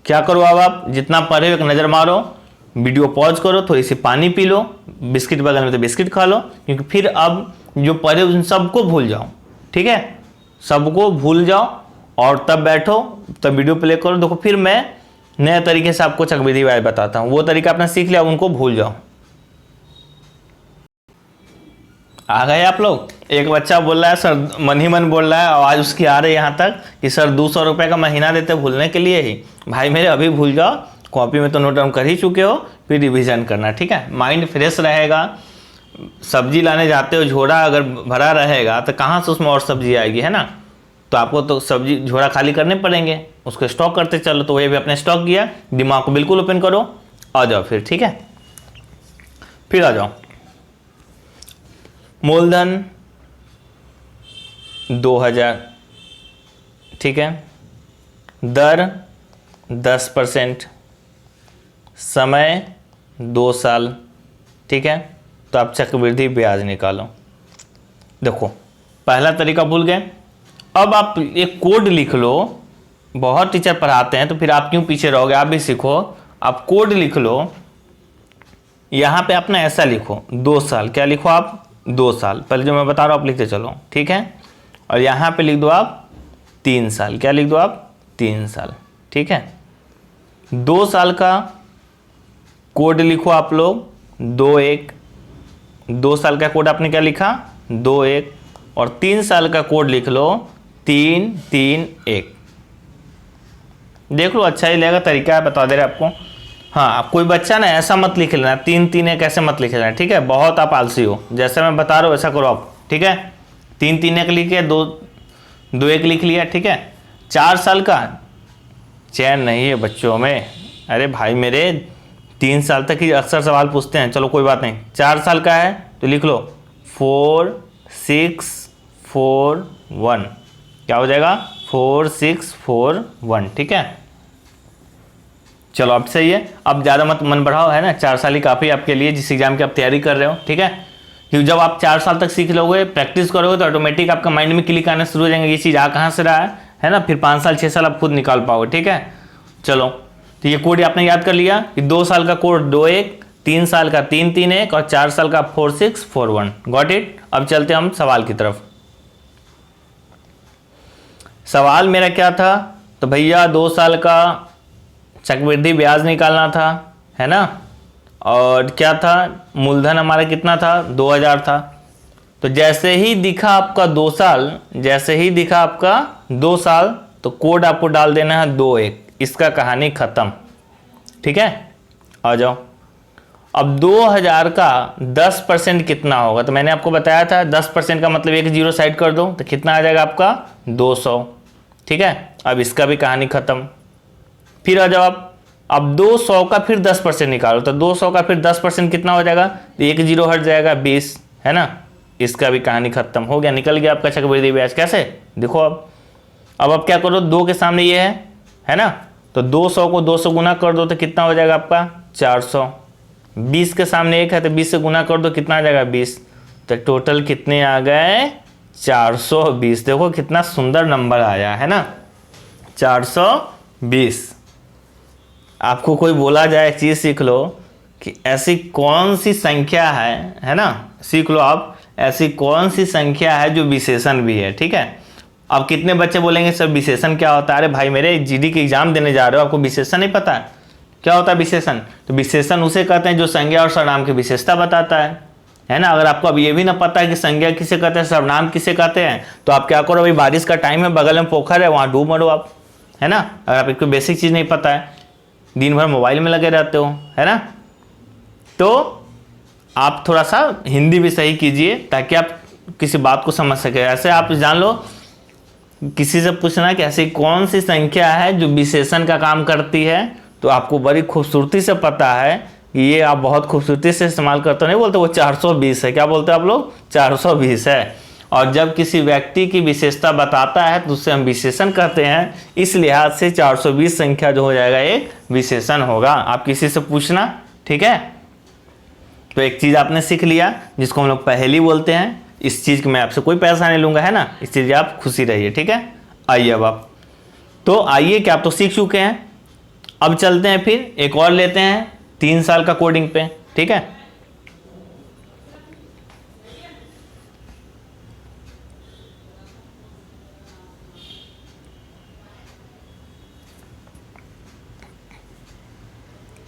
क्या करो, अब आप जितना पढ़े हो एक नज़र मारो, वीडियो पॉज करो, थोड़ी सी पानी पी लो, बिस्किट बगल में तो बिस्किट खा लो, क्योंकि फिर अब जो पढ़े उन सबको भूल जाओ, ठीक है, सबको भूल जाओ और तब बैठो, तब वीडियो प्ले करो। देखो फिर मैं नए तरीके से आपको चक्रवृद्धि ब्याज बताता हूँ, वो तरीका आपने सीख लिया, उनको भूल जाओ। आ गए आप लोग। एक बच्चा बोल रहा है सर, मन ही मन बोल रहा है, आवाज़ उसकी आ रही है यहाँ तक कि सर 200 रुपये का महीना देते भूलने के लिए ही। भाई मेरे अभी भूल जाओ, कॉपी में तो नोट डाउन कर ही चुके हो, फिर रिवीजन करना, ठीक है, माइंड फ्रेश रहेगा। सब्जी लाने जाते हो, झोरा अगर भरा रहेगा तो कहाँ से उसमें और सब्जी आएगी, है ना, तो आपको तो सब्जी झोरा खाली करने पड़ेंगे, उसको स्टॉक करते चलो। तो वही भी अपने स्टॉक किया, दिमाग को बिल्कुल ओपन करो, आ जाओ फिर, ठीक है। फिर आ जाओ, मूलधन 2000, ठीक है, दर 10%, समय 2 साल, ठीक है। तो आप चक्रवृद्धि ब्याज निकालो। देखो पहला तरीका भूल गए, अब आप एक कोड लिख लो, बहुत टीचर पढ़ाते हैं तो फिर आप क्यों पीछे रहोगे, आप भी सीखो। आप कोड लिख लो, यहाँ पे अपना ऐसा लिखो 2 साल, क्या लिखो आप 2 साल, पहले जो मैं बता रहा हूँ आप लिखते चलो, ठीक है। और यहाँ पे लिख दो आप 3 साल, क्या लिख दो आप 3 साल, ठीक है। 2 साल का कोड लिखो आप लोग 21, 2 साल का कोड आपने क्या लिखा 21, और 3 साल का कोड लिख लो 331। देख लो अच्छा ही लगेगा, तरीका है, बता दे रहे आपको। हाँ कोई बच्चा ना ऐसा मत लिख लेना 331 ऐसे मत लिख लेना, ठीक है, बहुत आप आलसी हो, जैसे मैं बता रहा हूँ वैसा करो आप, ठीक है। 331 लिख के 221 लिख लिया, ठीक है। 4 साल का चैन नहीं है बच्चों में, अरे भाई मेरे 3 साल तक ही अक्सर सवाल पूछते हैं, चलो कोई बात नहीं। 4 साल का है तो लिख लो 4641, क्या हो जाएगा 4641, ठीक है। चलो अब सही है, अब ज़्यादा मत मन बढ़ाओ, है ना, 4 साल ही काफ़ी आपके लिए जिस एग्जाम की आप तैयारी कर रहे हो, ठीक है। क्योंकि जब आप 4 साल तक सीख लोगे, प्रैक्टिस करोगे तो ऑटोमेटिक आपका माइंड में क्लिक आने शुरू हो जाएंगे, ये चीज़ आ कहाँ से रहा है ना, फिर 5 साल 6 साल आप खुद निकाल पाओगे, ठीक है। चलो तो ये कोड आपने याद कर लिया कि 2 साल का कोड 21, 3 साल का 331 और 4 साल का 4641, गॉट इट। अब चलते हम सवाल की तरफ। सवाल मेरा क्या था, तो भैया 2 साल का चक्रवृद्धि ब्याज निकालना था, है ना, और क्या था मूलधन हमारा कितना था 2000 था। तो जैसे ही दिखा आपका 2 साल, जैसे ही दिखा आपका 2 साल तो कोड आपको डाल देना है 21, इसका कहानी खत्म, ठीक है। आ जाओ, अब 2000 का 10% कितना होगा, तो मैंने आपको बताया था 10% का मतलब एक जीरो साइड कर दो तो कितना आ जाएगा आपका 200, ठीक है। अब इसका भी कहानी खत्म। फिर आ जाओ आप, अब 200 का फिर 10% निकालो, तो 200 का फिर 10% कितना हो जाएगा, तो एक जीरो हट जाएगा 20, है ना, इसका भी कहानी खत्म हो गया, निकल गया आपका चक्रवृद्धि ब्याज। कैसे देखो, अब आप क्या करो, 2 के सामने ये है ना, तो 200 को 200 गुना कर दो तो कितना हो जाएगा आपका 400। 20 के सामने 1 है तो 20 से गुना कर दो कितना आ जाएगा 20, तो टोटल कितने आ गए 420। देखो कितना सुंदर नंबर आया है ना 420। आपको कोई बोला जाए एक चीज़ सीख लो कि ऐसी कौन सी संख्या है ना, सीख लो आप ऐसी कौन सी संख्या है जो विशेषण भी है। ठीक है, अब कितने बच्चे बोलेंगे सर विशेषण क्या होता है? अरे भाई मेरे जीडी की एग्जाम देने जा रहे हो, आपको विशेषण नहीं पता है? क्या होता है विशेषण? तो विशेषण उसे कहते हैं जो संज्ञा और सर्वनाम की विशेषता बताता है ना। अगर आपको अब ये भी ना पता है कि संज्ञा किसे कहते हैं, सर्वनाम किसे कहते हैं, तो आप क्या करो, भाई बारिश का टाइम है, बगल में पोखर है, वहाँ डूब मरो आप, है ना। अगर आपको बेसिक चीज़ नहीं पता है, दिन भर मोबाइल में लगे रहते हो, है ना, तो आप थोड़ा सा हिंदी भी सही कीजिए ताकि आप किसी बात को समझ सके। ऐसे आप जान लो, किसी से पूछना कि ऐसी कौन सी संख्या है जो विशेषण का काम करती है, तो आपको बड़ी खूबसूरती से पता है कि ये आप बहुत खूबसूरती से इस्तेमाल करते हो। नहीं बोलते वो 420 है, क्या बोलते हैं आप लोग? 420 है। और जब किसी व्यक्ति की विशेषता बताता है तो उससे हम विशेषण कहते हैं। इस लिहाज से 420 संख्या जो हो जाएगा एक विशेषण होगा। आप किसी से पूछना, ठीक है। तो एक चीज़ आपने सीख लिया जिसको हम लोग पहेली बोलते हैं। इस चीज़ की मैं आपसे कोई पैसा नहीं लूँगा, है ना, इस चीज़ आप खुशी रहिए, ठीक है। आइए अब आप, तो आइए कि आप तो सीख चुके हैं, अब चलते हैं फिर एक और लेते हैं 3 साल का कोडिंग पे, ठीक है।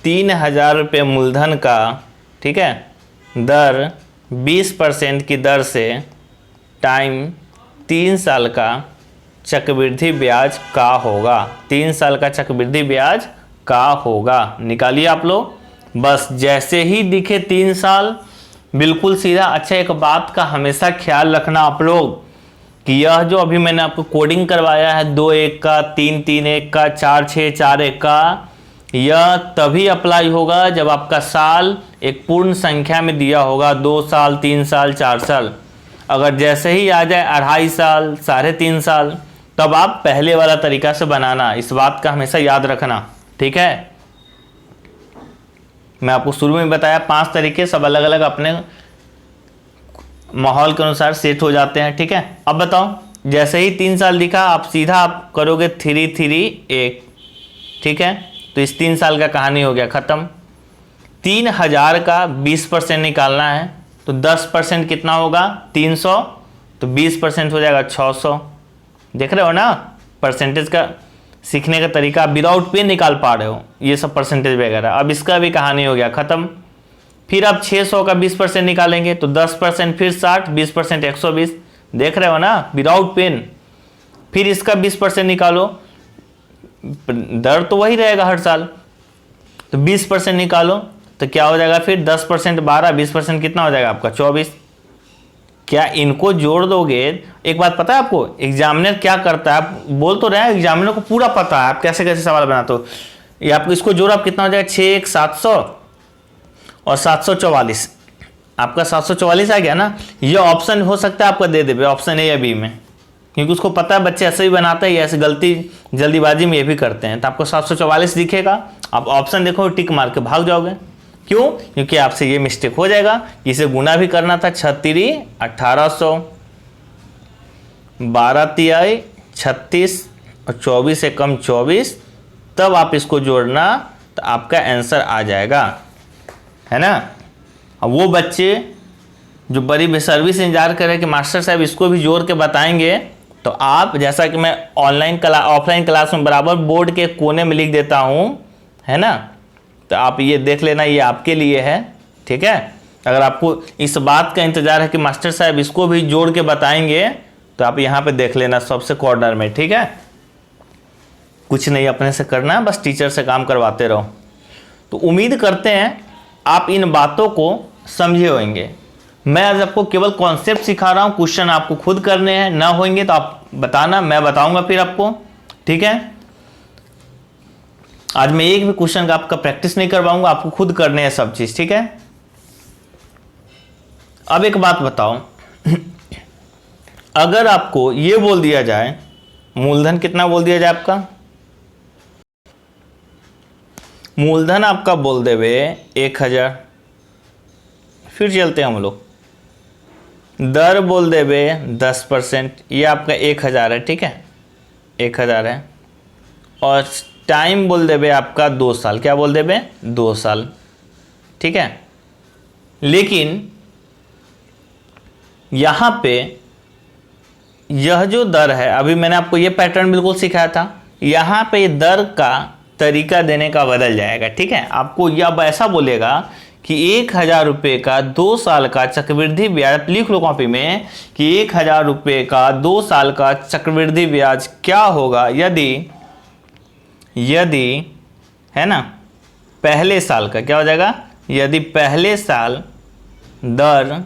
₹3000 मूलधन का, ठीक है, दर 20% की दर से टाइम 3 साल का चक्रवृद्धि ब्याज का होगा। 3 साल का चक्रवृद्धि ब्याज का होगा, निकालिए आप लोग। बस जैसे ही दिखे 3 साल, बिल्कुल सीधा। अच्छा, एक बात का हमेशा ख्याल रखना आप लोग कि यह जो अभी मैंने आपको कोडिंग करवाया है 2 1 का, 3 3 1 का, 4 6 4 1 का, यह तभी अप्लाई होगा जब आपका साल एक पूर्ण संख्या में दिया होगा, 2 साल 3 साल 4 साल। अगर जैसे ही आ जाए 2.5 साल 3.5 साल, तब आप पहले वाला तरीका से बनाना। इस बात का हमेशा याद रखना, ठीक है। मैं आपको शुरू में बताया 5 तरीके, सब अलग अलग अपने माहौल के अनुसार सेट हो जाते हैं, ठीक है। अब बताओ, जैसे ही 3 साल दिखा, आप सीधा आप करोगे 3 3 1, ठीक है। तो इस 3 साल का कहानी हो गया ख़त्म। 3000 का 20% निकालना है, तो 10% कितना होगा? 300, तो 20% हो जाएगा 600। देख रहे हो ना, परसेंटेज का सीखने का तरीका आप विदाउट पेन निकाल पा रहे हो, ये सब परसेंटेज वगैरह। अब इसका भी कहानी हो गया ख़त्म। फिर आप 600 का 20% निकालेंगे, तो 10% फिर 60, 20% 120। देख रहे हो ना, विदाउट पेन। फिर इसका 20% निकालो, दर तो वही रहेगा हर साल, तो 20% निकालो, तो क्या हो जाएगा फिर? 10% 12, 20% कितना हो जाएगा आपका? 24। क्या इनको जोड़ दोगे? एक बात पता है आपको, एग्जामिनर क्या करता है? आप बोल तो रहे हैं एग्जामिनर को पूरा पता है आप कैसे कैसे सवाल बनाते हो। ये आपको इसको जोड़, आप कितना हो जाएगा? 6 1 700 और 744, आपका 744 आ गया ना। ये ऑप्शन हो सकता है आपका दे देवे, ऑप्शन ए या बी में, क्योंकि उसको पता है बच्चे ऐसे ही बनाते हैं, ऐसे गलती जल्दीबाजी में ये भी करते हैं। तो आपको 744 दिखेगा, आप ऑप्शन देखो, टिक मार के भाग जाओगे। क्यों? क्योंकि आपसे ये मिस्टेक हो जाएगा, इसे गुना भी करना था। 36 1800, 12 तिहाई 36 और 24 से कम 24, तब आप इसको जोड़ना, तो आपका आंसर आ जाएगा, है ना। अब वो बच्चे जो बड़ी बेसब्री से इंतजार कर रहे हैं कि मास्टर साहब इसको भी जोड़ के बताएंगे, तो आप, जैसा कि मैं ऑफलाइन क्लास में बराबर बोर्ड के कोने में लिख देता हूँ, है ना, तो आप ये देख लेना, ये आपके लिए है, ठीक है। अगर आपको इस बात का इंतजार है कि मास्टर साहब इसको भी जोड़ के बताएंगे, तो आप यहाँ पे देख लेना सबसे कॉर्नर में, ठीक है। कुछ नहीं अपने से करना, बस टीचर से काम करवाते रहो। तो उम्मीद करते हैं आप इन बातों को समझे होंगे। मैं आज आपको केवल कॉन्सेप्ट सिखा रहा हूँ, क्वेश्चन आपको खुद करने हैं, ना होंगे तो आप बताना, मैं बताऊंगा फिर आपको, ठीक है। आज मैं एक भी क्वेश्चन का आपका प्रैक्टिस नहीं करवाऊंगा, आपको खुद करने हैं सब चीज, ठीक है। अब एक बात बताओ, अगर आपको ये बोल दिया जाए, मूलधन कितना बोल दिया जाए आपका? मूलधन आपका बोल देवे 1000। फिर चलते हैं हम लोग, दर बोल देवे 10%, ये आपका 1000 है, ठीक है, 1000 है। और टाइम बोल देबे आपका 2 साल, क्या बोल देबे 2 साल, ठीक है। लेकिन यहां पे यह जो दर है, अभी मैंने आपको ये पैटर्न बिल्कुल सिखाया था, यहां पे ये दर का तरीका देने का बदल जाएगा, ठीक है। आपको यह अब ऐसा बोलेगा कि 1,000 रुपये का 2 साल का चक्रवृद्धि ब्याज, लिख लो कॉपी में कि 1,000 रुपये का 2 साल का चक्रवृद्धि ब्याज क्या होगा यदि है ना पहले साल का, क्या हो जाएगा, यदि पहले साल दर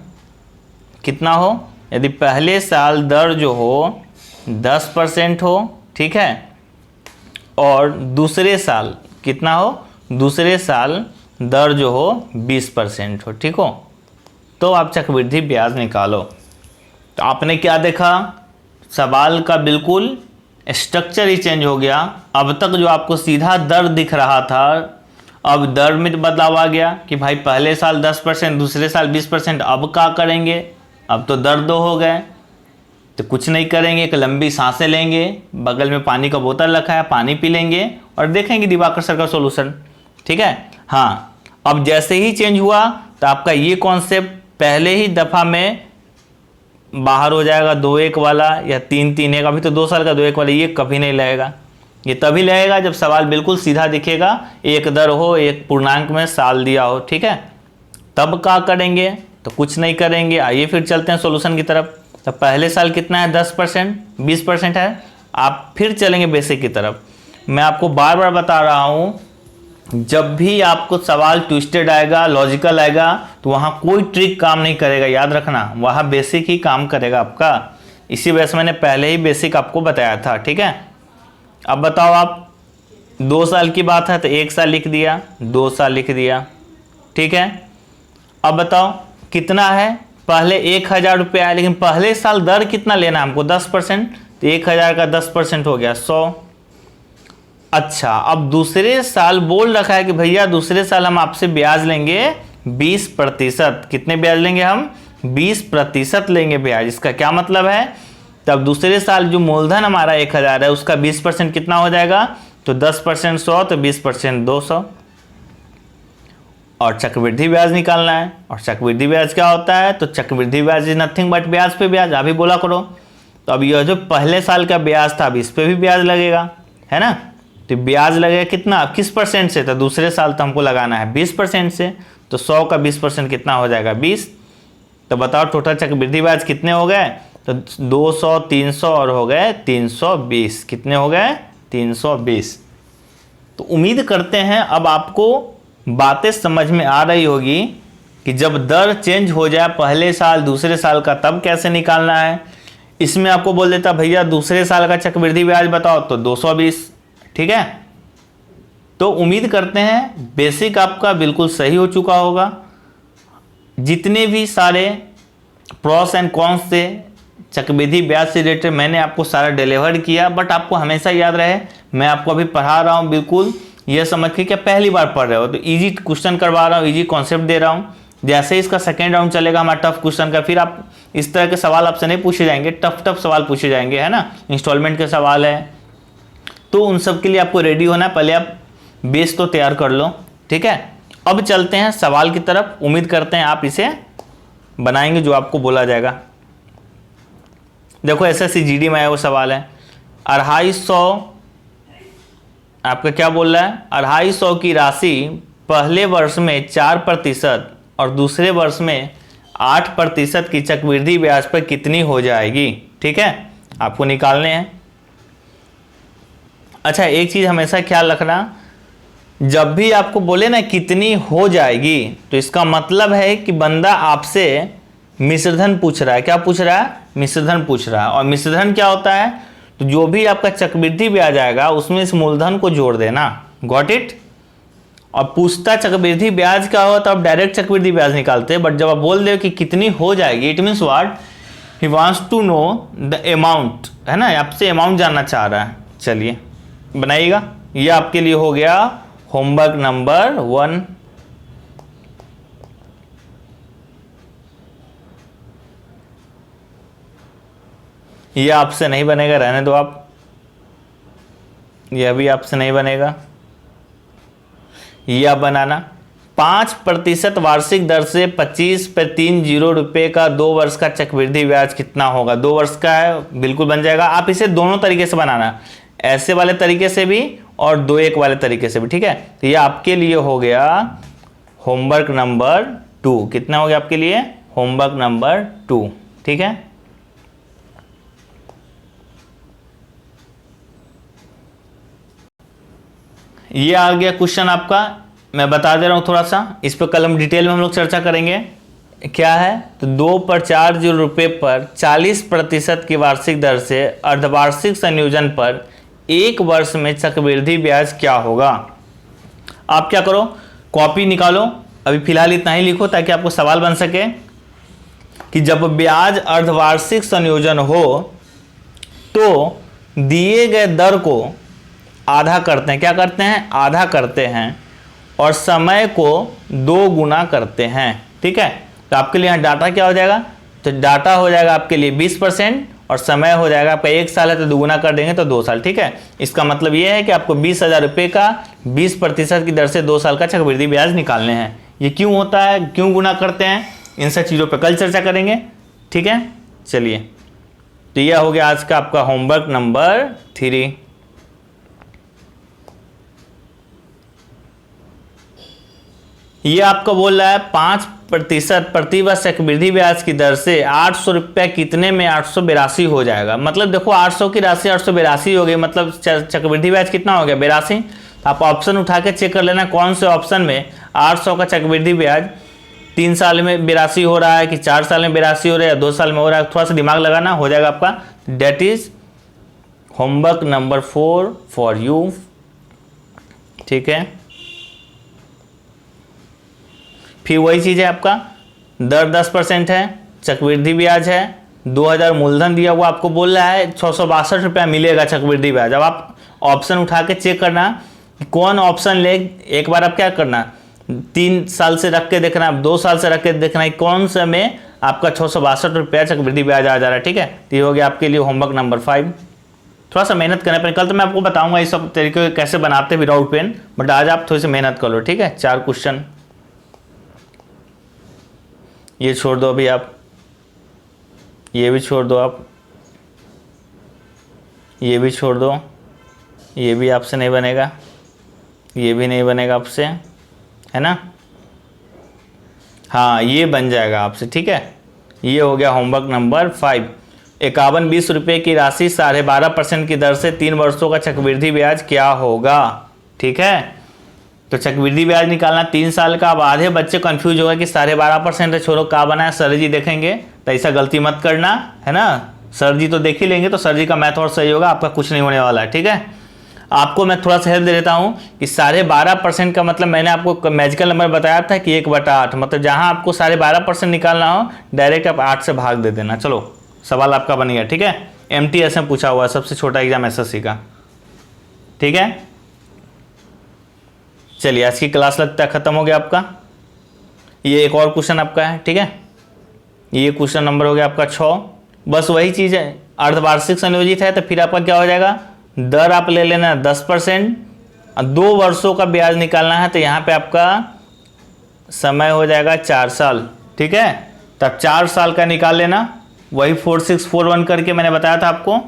कितना हो, यदि पहले साल दर जो हो 10% हो, ठीक है, और दूसरे साल कितना हो, दूसरे साल दर जो हो 20% हो, ठीक हो, तो आप चक्रवृद्धि ब्याज निकालो। तो आपने क्या देखा, सवाल का बिल्कुल स्ट्रक्चर ही चेंज हो गया। अब तक जो आपको सीधा दर दिख रहा था, अब दर में बदलाव आ गया कि भाई पहले साल 10%, दूसरे साल 20%, अब क्या करेंगे, अब तो दर 2 हो गए, तो कुछ नहीं करेंगे, एक लंबी सांसें लेंगे, बगल में पानी का बोतल रखा है, पानी पी लेंगे और देखेंगे दिवाकर सर का सॉल्यूशन, ठीक है। हाँ, अब जैसे ही चेंज हुआ तो आपका ये कॉन्सेप्ट पहले ही दफ़ा में बाहर हो जाएगा, 2-1 वाला या 3-3-1, अभी तो 2 साल का 2-1 वाला, ये कभी नहीं लगेगा। ये तभी लगेगा जब सवाल बिल्कुल सीधा दिखेगा, एक दर हो, एक पूर्णांक में साल दिया हो, ठीक है। तब क्या करेंगे, तो कुछ नहीं करेंगे। आइए फिर चलते हैं सॉल्यूशन की तरफ। तो पहले साल कितना है, 10%, 20% है। आप फिर चलेंगे बेसिक की तरफ। मैं आपको बार बार बता रहा हूँ, जब भी आपको सवाल ट्विस्टेड आएगा, लॉजिकल आएगा, तो वहाँ कोई ट्रिक काम नहीं करेगा, याद रखना, वहाँ बेसिक ही काम करेगा आपका। इसी वजह से मैंने पहले ही बेसिक आपको बताया था, ठीक है। अब बताओ आप, 2 साल की बात है तो 1 साल लिख दिया, 2 साल लिख दिया, ठीक है। अब बताओ कितना है, पहले 1,000 रुपये आया, लेकिन पहले साल दर कितना लेना है हमको, 10%, तो 1,000 का 10% हो गया 100। अच्छा, अब दूसरे साल बोल रखा है कि भैया दूसरे साल हम आपसे ब्याज लेंगे 20%। कितने ब्याज लेंगे हम, 20% लेंगे ब्याज। इसका क्या मतलब है, तब दूसरे साल जो मूलधन हमारा 1,000 है उसका 20% कितना हो जाएगा, तो 10% 100, तो 20% 200। और चक्रवृद्धि ब्याज निकालना है। और चक्रवृद्धि ब्याज क्या होता है, तो चक्रवृद्धि ब्याज इज नथिंग बट ब्याज पे ब्याज, अभी बोला करो। तो अब यह जो पहले साल का ब्याज था, अब इस पे भी ब्याज लगेगा, है ना। तो ब्याज लगेगा कितना, किस परसेंट से, तो दूसरे साल तो हमको लगाना है 20% से, तो 100 का 20% कितना हो जाएगा, 20। तो बताओ टोटल चक्रवृद्धि ब्याज कितने हो गए, तो 200, 300 और हो गए 320। कितने हो गए, 320। तो उम्मीद करते हैं अब आपको बातें समझ में आ रही होगी कि जब दर चेंज हो जाए पहले साल दूसरे साल का, तब कैसे निकालना है। इसमें आपको बोल देता भैया दूसरे साल का चक्रवृद्धि ब्याज बताओ, तो 220, ठीक है। तो उम्मीद करते हैं बेसिक आपका बिल्कुल सही हो चुका होगा। जितने भी सारे प्रॉस एंड कॉन्स से चक्रवृद्धि ब्याज से रिलेटेड मैंने आपको सारा डिलीवर किया, बट आपको हमेशा याद रहे मैं आपको अभी पढ़ा रहा हूँ, बिल्कुल यह समझ के क्या पहली बार पढ़ रहे हो तो इजी क्वेश्चन करवा रहा हूँ, इजी कॉन्सेप्ट दे रहा हूँ। जैसे ही इसका सेकेंड राउंड चलेगा हमारा टफ क्वेश्चन का, फिर आप इस तरह के सवाल आपसे नहीं पूछे जाएंगे, टफ सवाल पूछे जाएंगे, है ना, इंस्टॉलमेंट के सवाल है। तो उन सब के लिए आपको रेडी होना है, पहले आप बेस तो तैयार कर लो, ठीक है। अब चलते हैं सवाल की तरफ। उम्मीद करते हैं आप इसे बनाएंगे जो आपको बोला जाएगा। देखो SSC GD में आया वो सवाल है, 250, आपका क्या बोल रहा है, 250 की राशि पहले वर्ष में 4% और दूसरे वर्ष में 8% की चक्रवृद्धि ब्याज पर कितनी हो जाएगी, ठीक है, आपको निकालने हैं। अच्छा, एक चीज हमेशा ख्याल रखना, जब भी आपको बोले ना कितनी हो जाएगी, तो इसका मतलब है कि बंदा आपसे मिश्रधन पूछ रहा है। क्या पूछ रहा है, मिश्रधन पूछ रहा है। और मिश्रधन क्या होता है, तो जो भी आपका चक्रवृद्धि ब्याज आएगा उसमें इस मूलधन को जोड़ देना, गॉट इट। और पूछता चक्रवृद्धि ब्याज क्या होता है, तो आप डायरेक्ट चक्रवृद्धि ब्याज निकालते हैं, बट जब आप बोल दे कि कितनी हो जाएगी, it means what, he wants to know the amount, है ना, आपसे अमाउंट जानना चाह रहा है। चलिए बनाइएगा, ये आपके लिए हो गया होमवर्क नंबर 1। ये आपसे नहीं बनेगा, रहने दो आप। यह भी आपसे नहीं बनेगा। यह बनाना 5% वार्षिक दर से 25/30 रुपये का 2 वर्ष का चक्रवृद्धि ब्याज कितना होगा। 2 वर्ष का है, बिल्कुल बन जाएगा। आप इसे दोनों तरीके से बनाना, ऐसे वाले तरीके से भी और 2-1 वाले तरीके से भी, ठीक है। तो ये आपके लिए हो गया होमवर्क नंबर 2। कितना हो गया आपके लिए? होमवर्क नंबर 2, ठीक है। ये आ गया क्वेश्चन आपका, मैं बता दे रहा हूं थोड़ा सा, इस पर कल हम डिटेल में हम लोग चर्चा करेंगे। क्या है? तो 2/4 रुपये पर 40% की वार्षिक दर से अर्धवार्षिक संयोजन पर 1 वर्ष में चक्रवृद्धि ब्याज क्या होगा। आप क्या करो, कॉपी निकालो, अभी फिलहाल इतना ही लिखो ताकि आपको सवाल बन सके कि जब ब्याज अर्धवार्षिक संयोजन हो तो दिए गए दर को आधा करते हैं। क्या करते हैं? आधा करते हैं और समय को 2 गुना करते हैं, ठीक है। तो आपके लिए यहाँ डाटा क्या हो जाएगा? तो डाटा हो जाएगा आपके लिए 20% और समय हो जाएगा आपका 1 साल है तो 2 गुना कर देंगे तो 2 साल, ठीक है। इसका मतलब ये है कि आपको 20,000 रुपये का 20% की दर से 2 साल का चक्रवृद्धि ब्याज निकालने हैं। ये क्यों होता है, क्यों गुना करते हैं, इन सब चीज़ों पर कल चर्चा करेंगे, ठीक है। चलिए, तो यह हो गया आज का आपका होमवर्क नंबर 3। ये आपको बोल रहा है 5% प्रति वर्ष चक्रवृद्धि ब्याज की दर से 800 रुपये कितने में 882 हो जाएगा। मतलब देखो 800 की राशि 882 हो गई, मतलब चक्रवृद्धि ब्याज कितना हो गया? 82। आप ऑप्शन उठा के चेक कर लेना कौन से ऑप्शन में 800 का चक्रवृद्धि ब्याज 3 साल में 82 हो रहा है कि 4 साल में 82 हो रहा है या 2 साल में हो रहा है। थोड़ा सा दिमाग लगाना, हो जाएगा आपका। That is homework number 4 for you, ठीक है। फिर वही चीज़ है, आपका दर 10% है, चक्रवृद्धि ब्याज है, 2000 मूलधन दिया हुआ, आपको बोल रहा है 662 रुपया मिलेगा चक्रवृद्धि ब्याज। अब आप ऑप्शन उठा के चेक करना कौन ऑप्शन ले। एक बार आप क्या करना, 3 साल से रख के देखना, 2 साल से रख के देखना है कौन से में आपका 662 रुपया चक्रवृद्धि ब्याज आ जा रहा है, ठीक है। तो ये हो गया आपके लिए होमवर्क नंबर 5। थोड़ा सा मेहनत करना पड़ेगा, कल तो मैं आपको बताऊंगा इस सब तरीके कैसे बनाते विदाउट पेन, बट आज आप थोड़ी सी मेहनत कर लो, ठीक है। 4 क्वेश्चन ये छोड़ दो अभी आप, ये भी छोड़ दो आप, ये भी छोड़ दो, ये भी आपसे नहीं बनेगा, ये भी नहीं बनेगा आपसे, है ना। हाँ, ये बन जाएगा आपसे, ठीक है। ये हो गया होमवर्क नंबर 5। 51-20 रुपये की राशि 12.5% की दर से 3 वर्षों का चक्रवृद्धि ब्याज क्या होगा, ठीक है। तो चक्रवृद्धि ब्याज निकालना 3 साल का। अब आधे बच्चे कंफ्यूज हो गए कि 12.5% है, छोड़ो क्या बना है, सर जी देखेंगे, तो ऐसा गलती मत करना, है ना। सर जी तो देख ही लेंगे, तो सर जी का मैथ और सही होगा, आपका कुछ नहीं होने वाला है, ठीक है। आपको मैं थोड़ा सा हेल्प दे देता हूँ कि 12.5% का मतलब मैंने आपको मैजिकल नंबर बताया था कि 1/8, मतलब जहाँ आपको 12.5% निकालना हो डायरेक्ट आप 8 से भाग दे देना। चलो, सवाल आपका बन गया, ठीक है। MTS में पूछा हुआ है, सबसे छोटा एग्जाम SSC का, ठीक है। चलिए, आज की क्लास लगता है खत्म हो गया आपका। ये एक और क्वेश्चन आपका है, ठीक है। ये क्वेश्चन नंबर हो गया आपका 6। बस वही चीज़ है, अर्धवार्षिक संयोजित है तो फिर आपका क्या हो जाएगा, दर आप ले लेना 10%, 2 वर्षों का ब्याज निकालना है तो यहाँ पे आपका समय हो जाएगा 4 साल, ठीक है। तब 4 साल का निकाल लेना, वही 4641 करके मैंने बताया था आपको,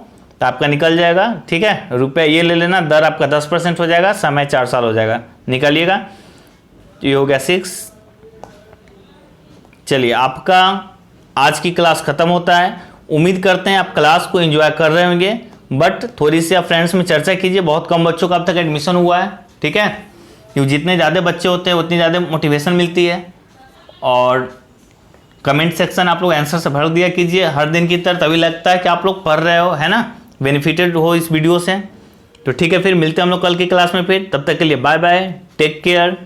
तो आपका निकल जाएगा, ठीक है। रुपये ये ले लेना, दर आपका 10% हो जाएगा, समय 4 साल हो जाएगा, निकालिएगा। तो ये हो गया 6। चलिए, आपका आज की क्लास खत्म होता है। उम्मीद करते हैं आप क्लास को एंजॉय कर रहे होंगे, बट थोड़ी सी आप फ्रेंड्स में चर्चा कीजिए। बहुत कम बच्चों का अब तक एडमिशन हुआ है, ठीक है। क्योंकि जितने ज़्यादा बच्चे होते हैं उतनी ज़्यादा मोटिवेशन मिलती है। और कमेंट सेक्शन आप लोग आंसर से भर दिया कीजिए हर दिन की तरह, तभी लगता है कि आप लोग पढ़ रहे हो, है ना, बेनिफिटेड हो इस वीडियो से। तो ठीक है, फिर मिलते हैं हम लोग कल की क्लास में। फिर तब तक के लिए बाय बाय, टेक केयर।